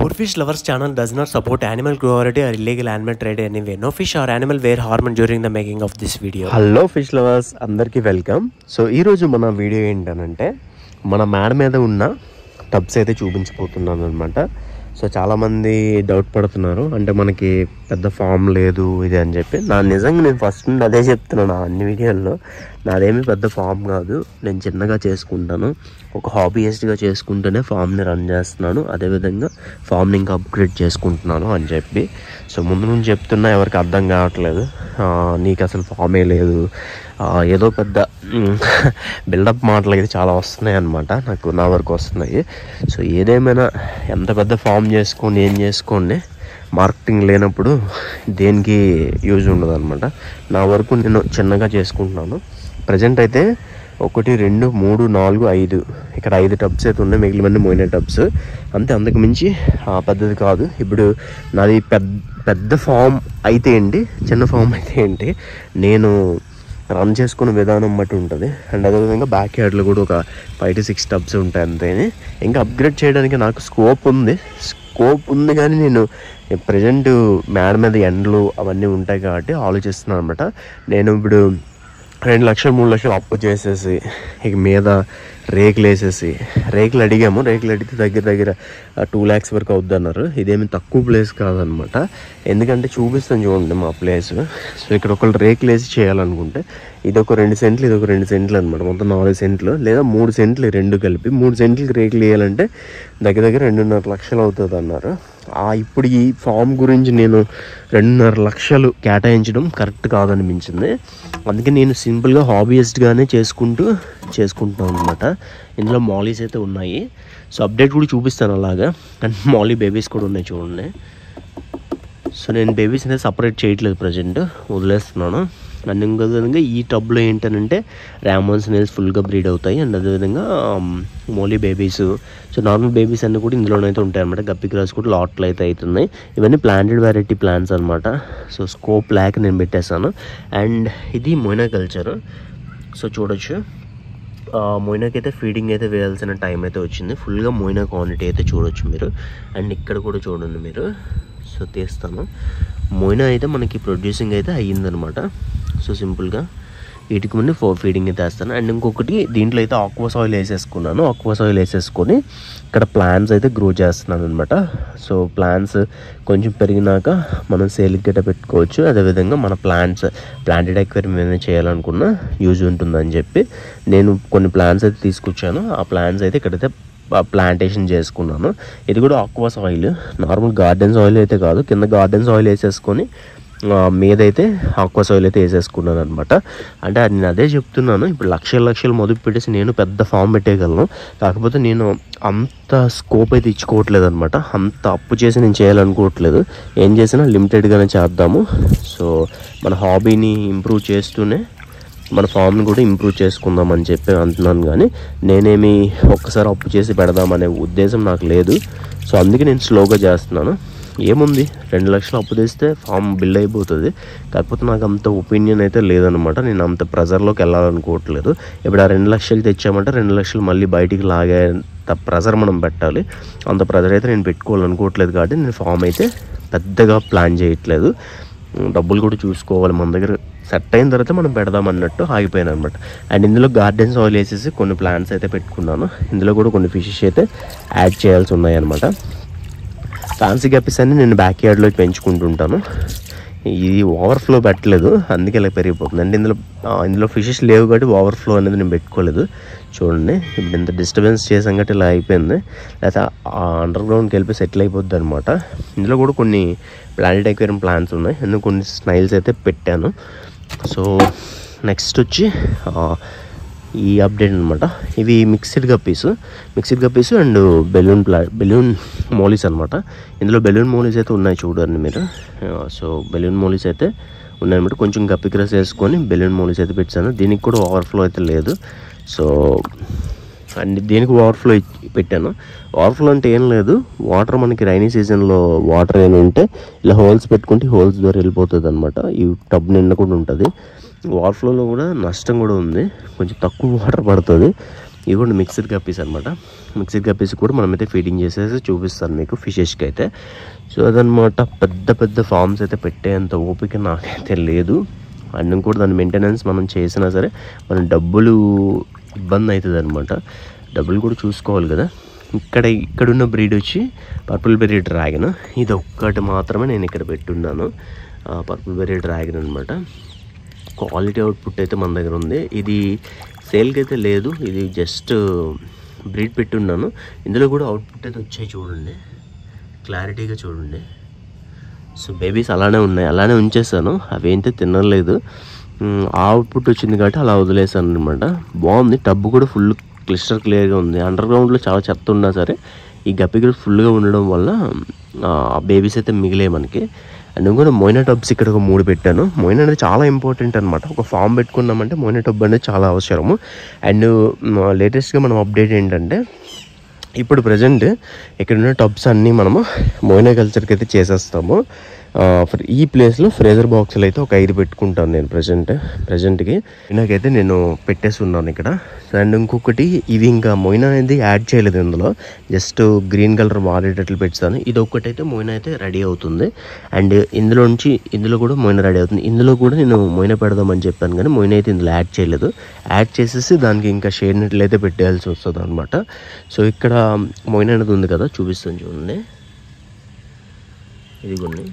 Purfish Lovers channel does not support animal cruelty or illegal animal trade anyway. No fish or animal were harmed during the making of this video. Hello fish lovers అందరికీ welcome. So ఈరోజు మన video ఏంటనంటే మన మేడ మీద ఉన్న tubs అయితే చూపించబోతున్నాను అనమాట. సో చాలామంది డౌట్ పడుతున్నారు, అంటే మనకి పెద్ద ఫామ్ లేదు ఇది అని చెప్పి. నిజంగా నేను ఫస్ట్ నుండి అదే చెప్తున్నాను అన్ని వీడియోల్లో. నాదేమీ పెద్ద ఫామ్ కాదు, నేను చిన్నగా చేసుకుంటాను, ఒక హాబీయిస్ట్గా చేసుకుంటూనే ఫామ్ని రన్ చేస్తున్నాను. అదేవిధంగా ఫామ్ని ఇంకా అప్గ్రేడ్ చేసుకుంటున్నాను అని చెప్పి. సో ముందు నుంచి చెప్తున్నా ఎవరికి అర్థం కావట్లేదు, నీకు అసలు ఫామే లేదు, ఏదో పెద్ద బిల్డప్ మాటలు అయితే చాలా వస్తున్నాయి అన్నమాట, నా వరకు వస్తున్నాయి. సో ఏదేమైనా ఎంత పెద్ద ఫామ్ చేసుకొని ఏం చేసుకోండి, మార్కెటింగ్ లేనప్పుడు దేనికి యూజ్ ఉండదు అనమాట. నా వరకు నేను చిన్నగా చేసుకుంటున్నాను. ప్రజెంట్ అయితే 1 2 3 4 5 ఇక్కడ 5 టబ్స్ అయితే ఉన్నాయి, మిగిలిన మోయిన టబ్స్ అంతే, అంతకు మించి పెద్దది కాదు. ఇప్పుడు నాది పెద్ద ఫామ్ అయితే ఏంటి, చిన్న ఫామ్ అయితే ఏంటి, నేను రన్ చేసుకునే విధానం బట్టి ఉంటుంది. అండ్ అదేవిధంగా బ్యాక్ యార్డ్లో కూడా ఒక 5 to 6 టబ్స్ ఉంటాయి అంతే. ఇంకా అప్గ్రేడ్ చేయడానికి నాకు స్కోప్ ఉంది కానీ నేను ప్రజెంట్ మేడ మీద ఎండలు అవన్నీ ఉంటాయి కాబట్టి ఆలోచిస్తున్నాను అనమాట. నేను ఇప్పుడు 2 లక్షలు 3 లక్షలు అప్పు చేసేసి ఇక మీద రేకులు వేసేసి, రేకులు అడిగాము, రేకులు అడిగితే దగ్గర 2 lakhs వరకు అవుద్ది అన్నారు. ఇదేమి తక్కువ ప్లేస్ కాదనమాట, ఎందుకంటే చూపిస్తాను చూడండి మా ప్లేస్. సో ఇక్కడ ఒకళ్ళు రేకులు వేసి చేయాలనుకుంటే ఇదొక 2 సెంట్లు, ఇదొక 2 సెంట్లు అనమాట, మొత్తం 4 సెంట్లు లేదా 3 సెంట్లు రెండు కలిపి 3 సెంట్లకి రేకులు వేయాలంటే దగ్గర 2.5 లక్షలు అవుతుంది అన్నారు. ఇప్పుడు ఈ ఫామ్ గురించి నేను 2.5 లక్షలు కేటాయించడం కరెక్ట్ కాదనిపించింది. అందుకే నేను సింపుల్గా హాబీయిస్ట్గానే చేసుకుంటున్నాను అనమాట. ఇందులో మాలీస్ అయితే ఉన్నాయి, సో అప్డేట్ కూడా చూపిస్తాను అలాగా. అండ్ మాలీ బేబీస్ కూడా ఉన్నాయి చూడండి. సో నేను బేబీస్ అయితే సపరేట్ చేయట్లేదు, ప్రజెంట్ వదిలేస్తున్నాను. అండ్ ఇంకో విధంగా ఈ టబ్లో ఏంటంటే ర్యామోన్ స్నేల్స్ ఫుల్గా బ్రీడ్ అవుతాయి. అండ్ అదేవిధంగా molly babies, so normal babies అన్నీ కూడా ఇందులోనైతే ఉంటాయి అనమాట. గప్పి క్రాస్ కూడా లాట్లు అయితే అవుతున్నాయి. ఇవన్నీ ప్లాంటెడ్ వెరైటీ ప్లాంట్స్ అనమాట. సో స్కోప్ ల్యాక్ నేను పెట్టేశాను. అండ్ ఇది మొయినా కల్చర్. సో చూడొచ్చు, మొయినాకి అయితే ఫీడింగ్ అయితే వేయాల్సిన టైం అయితే వచ్చింది. ఫుల్గా మొయినా క్వాంటిటీ అయితే చూడొచ్చు మీరు. అండ్ ఇక్కడ కూడా చూడండి మీరు. సో తీస్తాను, మొయినా అయితే మనకి ప్రొడ్యూసింగ్ అయితే అయ్యిందనమాట. సో సింపుల్గా వీటికి ముందు ఫీడింగ్ అయితే వేస్తాను. అండ్ ఇంకొకటి దీంట్లో అయితే ఆక్వా సాయిల్ వేసేసుకున్నాను. ఆక్వా సాయిల్ వేసేసుకొని ఇక్కడ ప్లాంట్స్ అయితే గ్రో చేస్తున్నాను అనమాట. సో ప్లాంట్స్ కొంచెం పెరిగినాక మనం సేల్కి గట్ట పెట్టుకోవచ్చు. అదేవిధంగా మన ప్లాంటెడ్ అక్వేరియం ఏమైనా చేయాలనుకున్నా యూజ్ ఉంటుందని చెప్పి నేను కొన్ని ప్లాంట్స్ అయితే తీసుకొచ్చాను. ఆ ప్లాంట్స్ అయితే ఇక్కడైతే ప్లాంటేషన్ చేసుకున్నాను. ఇది కూడా aqua soil, normal garden soil అయితే కాదు. కింద గార్డెన్ సాయిల్ వేసేసుకొని మీదైతే ఆక్వా సాయిల్ అయితే వేసేసుకున్నాను అనమాట. అంటే నేను అదే చెప్తున్నాను, ఇప్పుడు లక్షలు మొదలు పెట్టేసి నేను పెద్ద ఫామ్ పెట్టేయగలను, కాకపోతే నేను అంత స్కోప్ అయితే ఇచ్చుకోవట్లేదు అనమాట. అంత అప్పు చేసి నేను చేయాలనుకోవట్లేదు, ఏం చేసినా లిమిటెడ్గానే చేద్దాము. సో మన హాబీని ఇంప్రూవ్ చేస్తూనే మన ఫామ్ని కూడా ఇంప్రూవ్ చేసుకుందామని చెప్పి అంటున్నాను. కానీ నేనేమి ఒక్కసారి అప్పు చేసి పెడదామనే ఉద్దేశం నాకు లేదు. సో అందుకే నేను స్లోగా చేస్తున్నాను. ఏముంది, 2 లక్షలు అప్పు తెస్తే ఫామ్ బిల్డ్ అయిపోతుంది. కాకపోతే నాకు అంత ఒపీనియన్ అయితే లేదనమాట. నేను అంత ప్రెజర్లోకి వెళ్ళాలనుకోవట్లేదు. ఇప్పుడు ఆ 2 లక్షలు తెచ్చామంటే 2 లక్షలు మళ్ళీ బయటికి లాగేంత ప్రెజర్ మనం పెట్టాలి. అంత ప్రెజర్ అయితే నేను పెట్టుకోవాలనుకోవట్లేదు. కాబట్టి నేను ఫామ్ అయితే పెద్దగా ప్లాన్ చేయట్లేదు. డబ్బులు కూడా చూసుకోవాలి, మన దగ్గర సెట్ అయిన తర్వాత మనం పెడదాం అన్నట్టు ఆగిపోయాను అనమాట. అండ్ ఇందులో గార్డెన్ సాయిల్ వేసేసి కొన్ని ప్లాంట్స్ అయితే పెట్టుకున్నాను. ఇందులో కూడా కొన్ని ఫిషెస్ అయితే యాడ్ చేయాల్సి ఉన్నాయి అనమాట. ఫ్యాన్సీ గప్పీస్ అన్ని నేను బ్యాక్ యార్డ్లో పెంచుకుంటుంటాను. ఇది ఓవర్ఫ్లో పెట్టలేదు, అందుకే ఇలా పెరిగిపోతుంది. అంటే ఇందులో ఫిషెస్ లేవు కాబట్టి ఓవర్ఫ్లో అనేది నేను పెట్టుకోలేదు. చూడండి, ఇప్పుడు ఇంత డిస్టర్బెన్స్ చేసాం కాబట్టి ఇలా అయిపోయింది. లేకపోతే అండర్ గ్రౌండ్కి వెళ్ళిపోయి సెటిల్ అయిపోద్ది అనమాట. ఇందులో కూడా కొన్ని ప్లాంటెడ్ అక్వేరియం ప్లాంట్స్ ఉన్నాయి, ఎందుకు కొన్ని స్నైల్స్ అయితే పెట్టాను. సో నెక్స్ట్ వచ్చి ఈ అప్డేట్ అనమాట. ఇవి mixed guppies and balloon mollies అనమాట. ఇందులో బెలూన్ మోలీస్ అయితే ఉన్నాయి చూడండి మీరు. సో బెలూన్ మోలీస్ అయితే ఉన్నాయన్నమాట. కొంచెం గప్పి క్రాస్ వేసుకొని బెలూన్ మోలీస్ అయితే పెట్టాను. దీనికి కూడా ఓవర్ఫ్లో అయితే లేదు. సో అండ్ దీనికి ఓవర్ఫ్లో పెట్టాను. ఓవర్ఫ్లో అంటే ఏం లేదు, వాటర్ మనకి రైనీ సీజన్లో వాటర్ ఏమి ఉంటే ఇలా హోల్స్ పెట్టుకుంటే హోల్స్ ద్వారా వెళ్ళిపోతుంది అనమాట. ఈ టబ్ నిండా కూడా ఉంటుంది. ఓవర్ఫ్లోలో కూడా నష్టం కూడా ఉంది, కొంచెం తక్కువ వాటర్ పడుతుంది. ఇవి కూడా మిక్స్డ్ గప్పీస్ అనమాట. మిక్స్డ్ గప్పీస్ కూడా మనమైతే ఫీడింగ్ చేసేసి చూపిస్తాను మీకు ఫిషెస్కి అయితే. సో అదనమాట. పెద్ద పెద్ద ఫార్మ్స్ అయితే పెట్టేంత ఓపిక నాకైతే లేదు. అండ్ కూడా దాని మెయింటెనెన్స్ మనం చేసినా సరే మన డబ్బులు ఇబ్బంది అవుతుంది అనమాట. డబ్బులు కూడా చూసుకోవాలి కదా. ఇక్కడున్న బ్రీడ్ వచ్చి పర్పుల్ బెర్రీ డ్రాగన్. ఇది ఒక్కటి మాత్రమే నేను ఇక్కడ పెట్టున్నాను, పర్పుల్ బెర్రీ డ్రాగన్ అనమాట. క్వాలిటీ అవుట్పుట్ అయితే మన దగ్గర ఉంది. ఇది సేల్కి అయితే లేదు, ఇది జస్ట్ బ్రీడ్ పెట్టున్నాను. ఇందులో కూడా అవుట్పుట్ అయితే వచ్చాయి చూడండి, క్లారిటీగా చూడండి. సో బేబీస్ అలానే ఉన్నాయి, అలానే ఉంచేసాను, అవి ఏంటో తినలేదు. ఆ అవుట్పుట్ వచ్చింది కాబట్టి అలా వదిలేసాను అనమాట. బాగుంది. టబ్బు కూడా ఫుల్ క్లియర్గా ఉంది. అండర్ గ్రౌండ్లో చాలా చెత్త ఉన్నా సరే ఈ గప్పి కూడా ఫుల్గా ఉండడం వల్ల బేబీస్ అయితే మిగిలే మనకి. అండ్ కూడా మొయినా టబ్స్ ఇక్కడ ఒక 3 పెట్టాను. మొయినా అనేది చాలా ఇంపార్టెంట్ అనమాట. ఒక ఫామ్ పెట్టుకున్నామంటే మొయినా టబ్ అనేది చాలా అవసరము. అండ్ లేటెస్ట్గా మనం అప్డేట్ ఏంటంటే ఇప్పుడు ప్రజెంట్ ఇక్కడున్న టబ్స్ అన్నీ మనము మొయినా కల్చర్కి అయితే చేసేస్తాము. ఈ ప్లేస్లో ఫ్రేజర్ బాక్సులు అయితే ఒక 5 పెట్టుకుంటాను నేను ప్రజెంట్కి. నాకైతే నేను పెట్టేసి ఉన్నాను ఇక్కడ. అండ్ ఇంకొకటి ఇవి ఇంకా మొయినా అనేది యాడ్ చేయలేదు ఇందులో, జస్ట్ గ్రీన్ కలర్ వాడేటట్లు పెట్టాను. ఇది ఒక్కటైతే మొయినా అయితే రెడీ అవుతుంది. అండ్ ఇందులో కూడా మొయినా రెడీ అవుతుంది. ఇందులో కూడా నేను మొయినా పెడదామని చెప్పాను కానీ మొయినా అయితే ఇందులో యాడ్ చేయలేదు. యాడ్ చేసేసి దానికి ఇంకా షేడ్ నెట్లు అయితే పెట్టేయాల్సి వస్తుంది అనమాట. సో ఇక్కడ మొయినా అనేది ఉంది కదా, చూపిస్తాను చూడండి. ఇది కొన్ని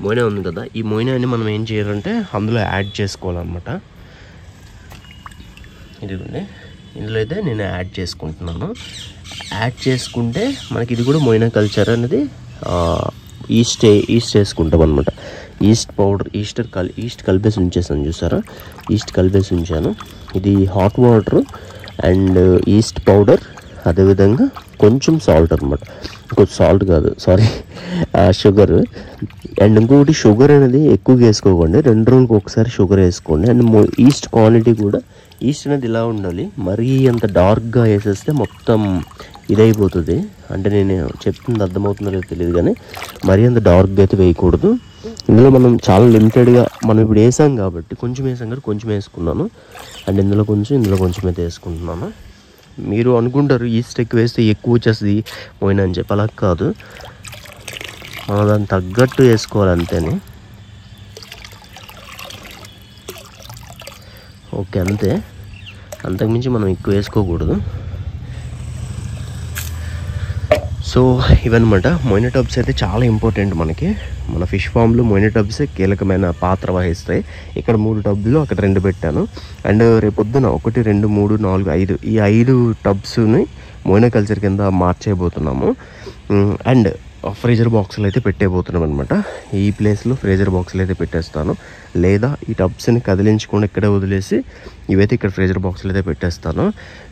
మొయినా ఉంది కదా, ఈ మొయినాని మనం ఏం చేయాలంటే అందులో యాడ్ చేసుకోవాలన్నమాట. ఇదిగోండి, ఇందులో అయితే నేను యాడ్ చేసుకుంటున్నాను. యాడ్ చేసుకుంటే మనకి ఇది కూడా మొయినా కల్చర్ అనేది ఈస్ట్ వేసుకుంటాం అనమాట. ఈస్ట్ పౌడర్ ఈస్ట్ కలిపేసి ఉంచేసాను, చూసారా? ఈస్ట్ కలిపేసి ఉంచాను. ఇది hot water and east powder, అదేవిధంగా కొంచెం సాల్ట్ అనమాట. ఇంకొంచెం సాల్ట్ కాదు, సారీ, షుగర్. అండ్ ఇంకొకటి షుగర్ అనేది ఎక్కువగా వేసుకోకండి, 2 రోజులకు ఒకసారి షుగర్ వేసుకోండి. అండ్ ఈస్ట్ క్వాలిటీ కూడా ఈస్ట్ అనేది ఇలా ఉండాలి. మరీ అంత డార్క్గా వేసేస్తే మొత్తం ఇదైపోతుంది. అంటే నేను చెప్తుంది అర్థమవుతుందో తెలియదు కానీ మరీ అంత డార్క్గా అయితే వేయకూడదు. ఇందులో మనం చాలా లిమిటెడ్గా మనం ఇప్పుడు వేసాం కాబట్టి కొంచెం వేసుకున్నాను. అండ్ ఇందులో కొంచెం అయితే వేసుకుంటున్నాను. మీరు అనుకుంటారు ఈస్ట్ ఎక్కువ వేస్తే ఎక్కువ వచ్చేస్తుంది మొయినా అని చెప్పి, అలా కాదు, మనం దాన్ని తగ్గట్టు వేసుకోవాలి అంతేని. ఓకే, అంతే, అంతకుమించి మనం ఎక్కువ వేసుకోకూడదు. సో ఇవన్నమాట మొయినా టబ్స్ అయితే చాలా ఇంపార్టెంట్ మనకి. మన ఫిష్ ఫామ్లో మొయినా టబ్స్ కీలకమైన పాత్ర వహిస్తాయి. ఇక్కడ 3 టబ్లు, అక్కడ 2 పెట్టాను. అండ్ రేపొద్దున 1, 2, 3, 4, 5 ఈ 5 టబ్స్ని మొయినా కల్చర్ కింద మార్చేయబోతున్నాము. అండ్ ఫ్రీజర్ బాక్సులు అయితే పెట్టేయబోతున్నాం అనమాట. ఈ ప్లేస్లో ఫ్రీజర్ బాక్సులు అయితే పెట్టేస్తాను, లేదా ఈ టబ్స్ని కదిలించకుండా ఇక్కడే వదిలేసి ఇవైతే ఇక్కడ ఫ్రీజర్ బాక్సులు అయితే పెట్టేస్తాను.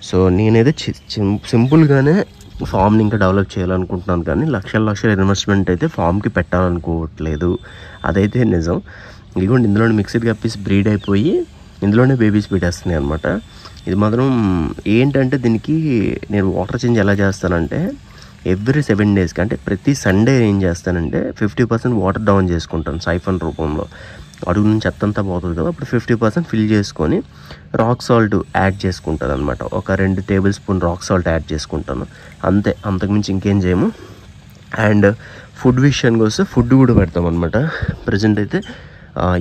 సో నేనైతే సింపుల్గానే ఫామ్ని ఇంకా డెవలప్ చేయాలనుకుంటున్నాను కానీ లక్షల ఇన్వెస్ట్మెంట్ అయితే ఫామ్కి పెట్టాలనుకోవట్లేదు, అదైతే నిజం. ఇదిగోండి, ఇందులోనే మిక్స్డ్ గప్పీస్ బ్రీడ్ అయిపోయి ఇందులోనే బేబీస్ పెట్టేస్తున్నాయి అనమాట. ఇది మాత్రం ఏంటంటే దీనికి నేను వాటర్ చేంజ్ ఎలా చేస్తానంటే ఎవ్రీ 7 డేస్కి, అంటే ప్రతి సండే ఏం చేస్తానంటే 50% వాటర్ డౌన్ చేసుకుంటాను సైఫన్ రూపంలో. అడుగు నుంచి చెత్తంతా పోతుంది కదా, అప్పుడు 50% ఫిల్ చేసుకొని రాక్ సాల్ట్ యాడ్ చేసుకుంటాను అనమాట. ఒక 2 table spoon rock salt add చేసుకుంటాను, అంతే, అంతకుమించి ఇంకేం చేయము. అండ్ ఫుడ్ విషయానికి వస్తే ఫుడ్ కూడా పెడతాం అనమాట. ప్రజెంట్ అయితే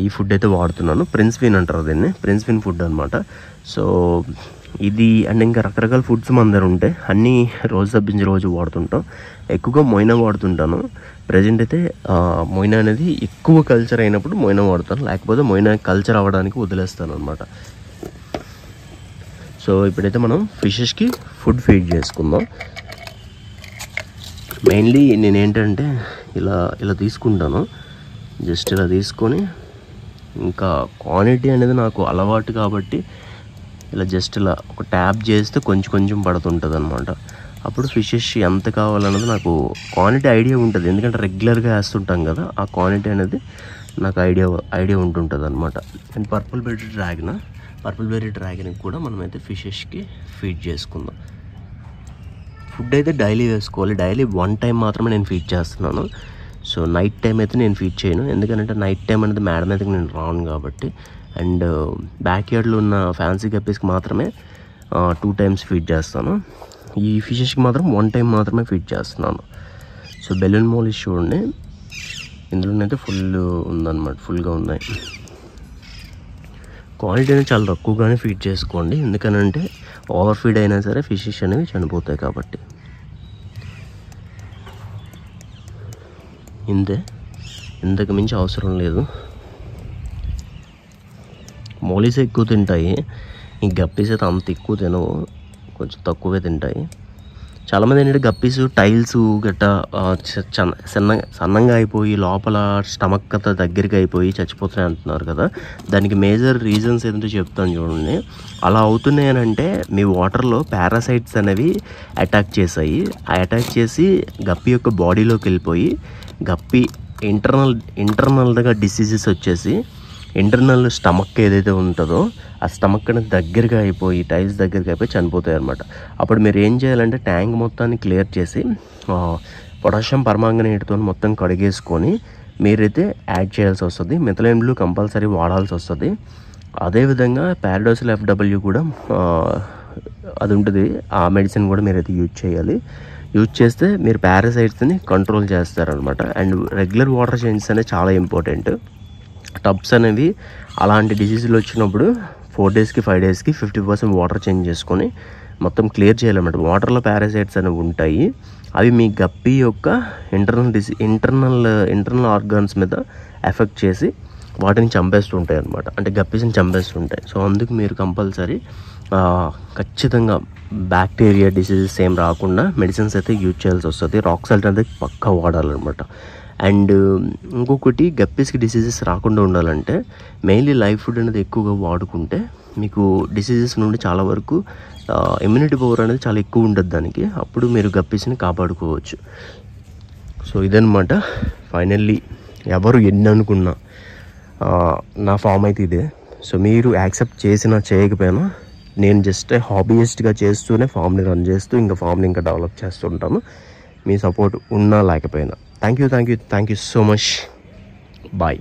ఈ ఫుడ్ అయితే వాడుతున్నాను, ప్రిన్స్విన్ అంటారు దీన్ని, ప్రిన్స్విన్ ఫుడ్ అనమాట. సో ఇది అండ్ ఇంకా రకరకాల ఫుడ్స్ మన దగ్గర ఉంటాయి, అన్నీ రోజు తప్పించి రోజు వాడుతుంటాం. ఎక్కువగా మొయినా వాడుతుంటాను. ప్రజెంట్ అయితే మొయినా అనేది ఎక్కువ కల్చర్ అయినప్పుడు మొయినా వాడతాను, లేకపోతే మొయినా కల్చర్ అవ్వడానికి వదిలేస్తాను అనమాట. సో ఇప్పుడైతే మనం ఫిషెస్కి ఫుడ్ ఫీడ్ చేసుకుందాం. మెయిన్లీ నేనేంటంటే ఇలా తీసుకుంటాను, జస్ట్ ఇలా తీసుకొని, ఇంకా క్వాంటిటీ అనేది నాకు అలవాటు కాబట్టి ఇలా జస్ట్ ఇలా ఒక ట్యాప్ చేస్తే కొంచెం పడుతుంటుంది అనమాట. అప్పుడు ఫిషెస్ ఎంత కావాలన్నది నాకు క్వాంటిటీ ఐడియా ఉంటుంది, ఎందుకంటే రెగ్యులర్గా వేస్తుంటాం కదా, ఆ క్వాంటిటీ అనేది నాకు ఐడియా ఉంటుంటుంది అనమాట. అండ్ పర్పుల్ బెర్రీ డ్రాగన్కి కూడా మనమైతే ఫిషెస్కి ఫీడ్ చేసుకుందాం. ఫుడ్ అయితే డైలీ వేసుకోవాలి, డైలీ 1 టైం మాత్రమే నేను ఫీడ్ చేస్తున్నాను. సో నైట్ టైం అయితే నేను ఫీడ్ చేయను, ఎందుకంటే నైట్ టైం అనేది మేడ మీదకి నేను రాను కాబట్టి. అండ్ బ్యాక్ యార్డ్లో ఉన్న ఫ్యాన్సీ గప్పీస్కి మాత్రమే 2 times ఫీడ్ చేస్తాను. ఈ ఫిషెస్కి మాత్రం 1 time మాత్రమే ఫీడ్ చేస్తున్నాను. సో బెలూన్ మోలీస్ చూడండి, ఇందులోనైతే ఫుల్ ఉందన్నమాట, ఫుల్గా ఉన్నాయి. క్వాలిటీని చాలా తక్కువగానే ఫీడ్ చేసుకోండి, ఎందుకనంటే ఓవర్ ఫీడ్ అయినా సరే ఫిషెస్ అనేవి చనిపోతాయి కాబట్టి. ఇంతకు మించి అవసరం లేదు. మోలీస్ ఎక్కువ తింటాయి, ఈ గప్పీస్ అయితే అంత ఎక్కువ తినవు, కొంచెం తక్కువే తింటాయి. చాలామంది ఏంటంటే గప్పీస్ టైల్స్ గట్టా సన్నంగా అయిపోయి లోపల స్టమక్ అంతా దగ్గరికి అయిపోయి చచ్చిపోతున్నాయి అంటున్నారు కదా. దానికి మేజర్ రీజన్స్ ఏంటో చెప్తాను చూడండి. అలా అవుతున్నాయనంటే మీ వాటర్లో పారాసైట్స్ అనేవి అటాక్ చేశాయి. ఆ అటాక్ చేసి గప్పి యొక్క బాడీలోకి వెళ్ళిపోయి గప్పి ఇంటర్నల్గా డిసీజెస్ వచ్చేసి ఇంటర్నల్ స్టమక్ ఏదైతే ఉంటుందో ఆ స్టమక్ అనేది దగ్గరగా అయిపోయి టైల్స్ దగ్గరికి అయిపోయి చనిపోతాయి అన్నమాట. అప్పుడు మీరు ఏం చేయాలంటే ట్యాంక్ మొత్తాన్ని క్లియర్ చేసి పొటాషియం పర్మాంగనేట్తో మొత్తం కడిగేసుకొని మీరైతే యాడ్ చేయాల్సి వస్తుంది. మిథైల్ బ్లూ కంపల్సరీ వాడాల్సి వస్తుంది. అదేవిధంగా పారాడోసిల్ FW కూడా అది ఉంటుంది, ఆ మెడిసిన్ కూడా మీరైతే యూజ్ చేయాలి. యూజ్ చేస్తే మీరు పారాసైట్స్ని కంట్రోల్ చేస్తారనమాట. అండ్ రెగ్యులర్ వాటర్ చేంజెస్ అనేది చాలా ఇంపార్టెంట్. టబ్స్ అనేవి అలాంటి డిసీజులు వచ్చినప్పుడు 4 daysకి 5 daysకి 50% వాటర్ చేంజ్ చేసుకొని మొత్తం క్లియర్ చేయాలన్నమాట. వాటర్లో పారాసైట్స్ అనేవి ఉంటాయి, అవి మీ గప్పి యొక్క ఇంటర్నల్ ఆర్గాన్స్ మీద ఎఫెక్ట్ చేసి వాటిని చంపేస్తుంటాయి అన్నమాట, అంటే గప్పీస్ని చంపేస్తుంటాయి. సో అందుకు మీరు కంపల్సరీ ఖచ్చితంగా బ్యాక్టీరియా డిసీజెస్ ఏం రాకుండా మెడిసిన్స్ అయితే యూజ్ చేయాల్సి వస్తుంది. రాక్ సాల్ట్ అనేది పక్కా వాడాలన్నమాట. అండ్ ఇంకొకటి గప్పీస్కి డిసీజెస్ రాకుండా ఉండాలంటే మెయిన్లీ లైవ్ ఫుడ్ అనేది ఎక్కువగా వాడుకుంటే మీకు డిసీజెస్ నుండి చాలా వరకు ఇమ్యూనిటీ పవర్ అనేది చాలా ఎక్కువ ఉంటుంది దానికి, అప్పుడు మీరు గప్పీస్ని కాపాడుకోవచ్చు. సో ఇదన్నమాట. ఫైనల్లీ ఎవరు ఎన్ని అనుకున్నా నా ఫామ్ అయితే ఇదే. సో మీరు యాక్సెప్ట్ చేసినా చేయకపోయినా నేను జస్ట్ హాబీయిస్ట్గా చేస్తూనే ఫామ్ని రన్ చేస్తూ ఇంకా ఫామ్ని ఇంకా డెవలప్ చేస్తుంటాను, మీ సపోర్ట్ ఉన్నా లేకపోయినా. Thank you so much. Bye.